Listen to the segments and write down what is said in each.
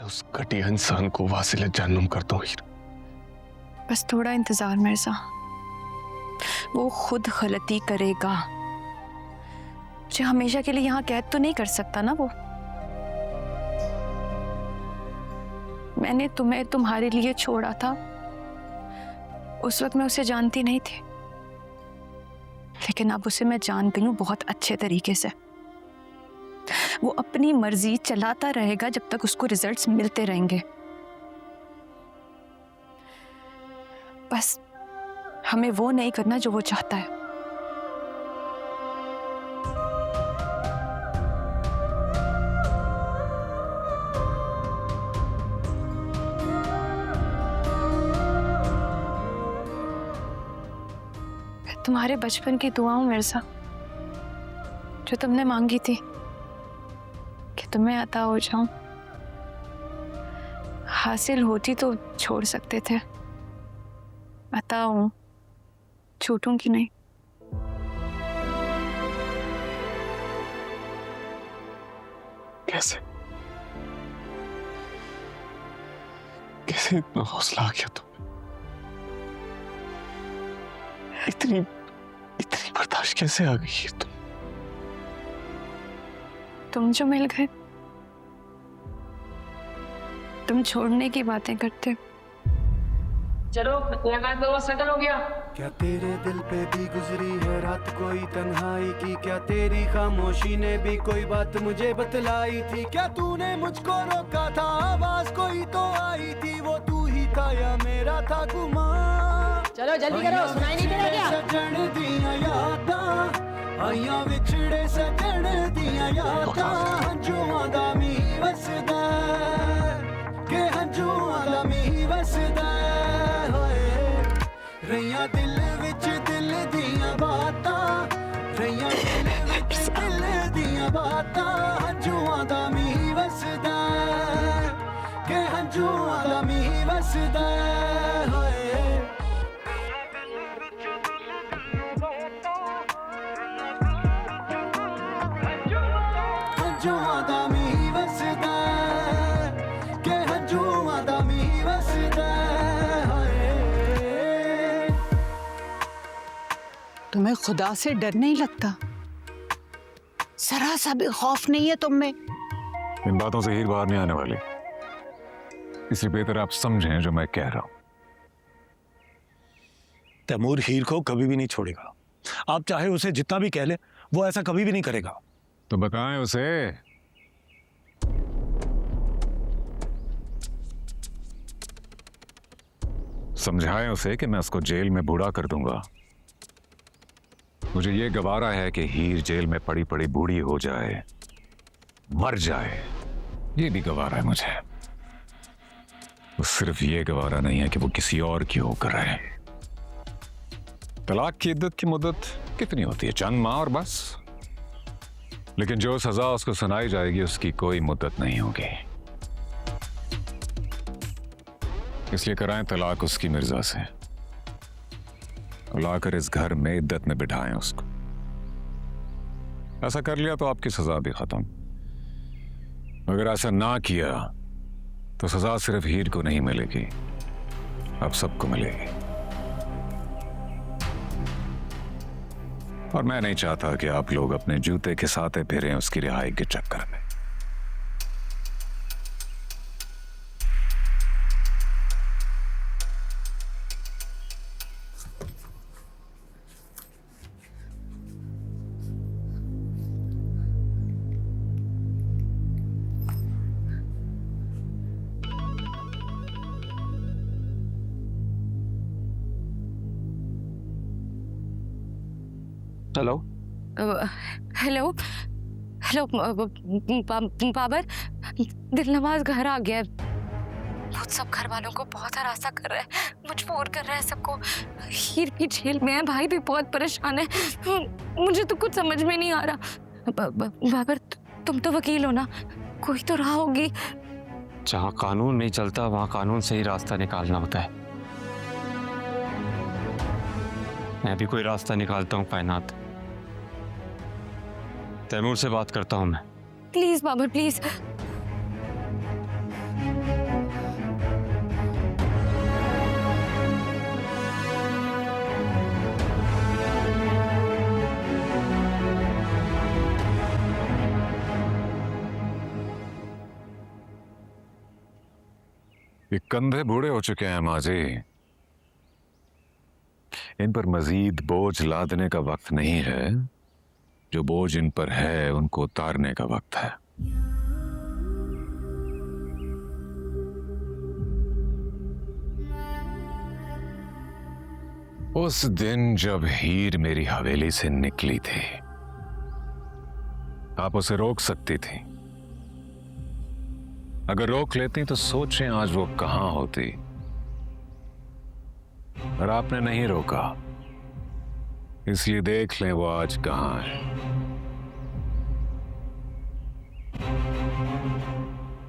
उस घटिया इंसान को वासिल जहन्नुम कर दूं हीर। बस थोड़ा इंतजार मिर्जा, वो खुद गलती करेगा। जो हमेशा के लिए यहाँ कैद तो नहीं कर सकता ना वो। मैंने तुम्हें तुम्हारे लिए छोड़ा था, उस वक्त मैं उसे जानती नहीं थी, लेकिन अब उसे मैं जान गई हूं बहुत अच्छे तरीके से। वो अपनी मर्जी चलाता रहेगा जब तक उसको रिजल्ट्स मिलते रहेंगे। बस हमें वो नहीं करना जो वो चाहता है। तुम्हारे बचपन की दुआओं मिर्जा, जो तुमने मांगी थी कि तुम्हें अता हो जाऊं, हासिल होती तो छोड़ सकते थे। अता हूं, छूटूंगी नहीं। कैसे कैसे इतना हौसला आ गया तुम्हें? इतनी बर्दाश्त कैसे आ गई है तुम जो मिल गए, तुम छोड़ने की बातें करते। चलो सेटल हो गया। क्या तेरे दिल पे भी गुजरी है रात कोई तन्हाई की? क्या तेरी खामोशी ने भी कोई बात मुझे बतलाई थी? क्या तूने मुझको रोका था? आवाज कोई तो आई थी, वो तू ही था या मेरा था गुमा? चलो जल्दी करो, सुनाई नहीं दे रहा क्या? सजण दिया यादां आइयां विछड़े, सजण दिया यादां हंझुआं दा मींह वसदा के हंझुआं दा मींह वसदा रैया दिल विच दिल दियां बातां, रैया दिल विच दिल दियां बातां हंझुआं दा मींह वसदा के हंझुआं दा मींह वसदा हंझुआं दा मींह वसदा के हंझुआं दा मींह वसदा। तुम्हें खुदा से डर नहीं लगता? जरा सा भी खौफ नहीं है तुम में? इन बातों से हीर बाहर नहीं आने वाली, इसलिए बेहतर आप समझें जो मैं कह रहा हूं। तैमूर हीर को कभी भी नहीं छोड़ेगा। आप चाहे उसे जितना भी कह ले, वो ऐसा कभी भी नहीं करेगा। तो बताएं उसे। समझाएं उसे कि मैं उसको जेल में बूढ़ा कर दूंगा। मुझे ये गवारा है कि हीर जेल में पड़ी पड़ी बूढ़ी हो जाए, मर जाए। ये भी गवारा है मुझे। वो सिर्फ ये गवारा नहीं है कि वो किसी और की होकर रहे। तलाक की इद्दत की मुद्दत कितनी होती है? चंद माह और बस। लेकिन जो सजा उसको सुनाई जाएगी उसकी कोई मुद्दत नहीं होगी। इसलिए कराएं तलाक उसकी मिर्जा से, लाकर इस घर में इद्दत में बिठाएं उसको। ऐसा कर लिया तो आपकी सजा भी खत्म। अगर ऐसा ना किया तो सजा सिर्फ हीर को नहीं मिलेगी, अब सबको मिलेगी। और मैं नहीं चाहता कि आप लोग अपने जूते खिसाते फिरें उसकी रिहाई के चक्कर में। Hello hello hello Babar, Dilnawaz घर आ गया। वो सब घर वालों को बहुत हरासा कर रहा है, मजबूर कर रहा है सबको। हीर भी जेल में है, भाई भी बहुत परेशान है। मुझे तो कुछ समझ में नहीं आ रहा। बाबर तुम तो वकील हो ना, कोई तो राह होगी। जहाँ कानून नहीं चलता वहाँ कानून से ही रास्ता निकालना होता है। मैं भी कोई रास्ता निकालता हूँ कायनात। तैमूर से बात करता हूँ मैं। Please Babar please. ये कंधे बूढ़े हो चुके हैं माँ जी। इन पर मजीद बोझ लादने का वक्त नहीं है। जो बोझ इन पर है उनको उतारने का वक्त है। उस दिन जब हीर मेरी हवेली से निकली थी, आप उसे रोक सकती थी। अगर रोक लेती तो सोचें आज वो कहां होती। और आपने नहीं रोका, इसलिए देख लें वो आज कहां है।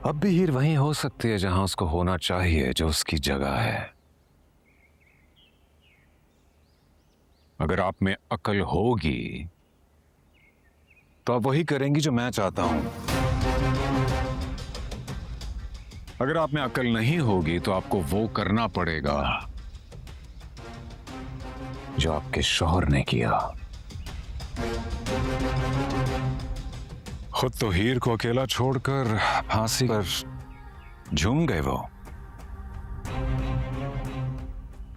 अब भी हीर वहीं हो सकती है जहां उसको होना चाहिए, जो उसकी जगह है। अगर आप में अकल होगी तो आप वही करेंगी जो मैं चाहता हूं। अगर आप में अकल नहीं होगी तो आपको वो करना पड़ेगा जो आपके शौहर ने किया। खुद तो हीर को अकेला छोड़कर फांसी पर झूम गए वो।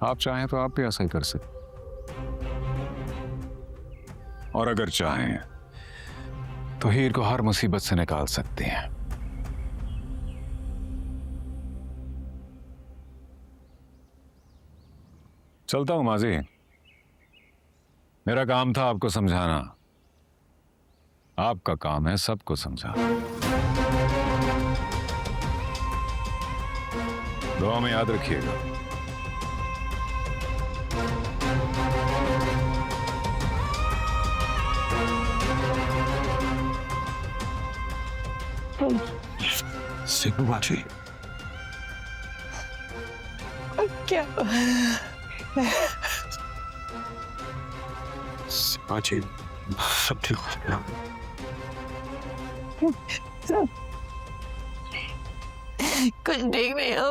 आप चाहें तो आप भी ऐसा ही कर सकते, और अगर चाहें तो हीर को हर मुसीबत से निकाल सकते हैं। चलता हूं माजी, मेरा काम था आपको समझाना, आपका काम है सबको समझाना। दुआ में याद रखिएगा। सिद्धू बाजी, क्या बाजी, सब ठीक हो गया। कुछ ठीक नहीं हो।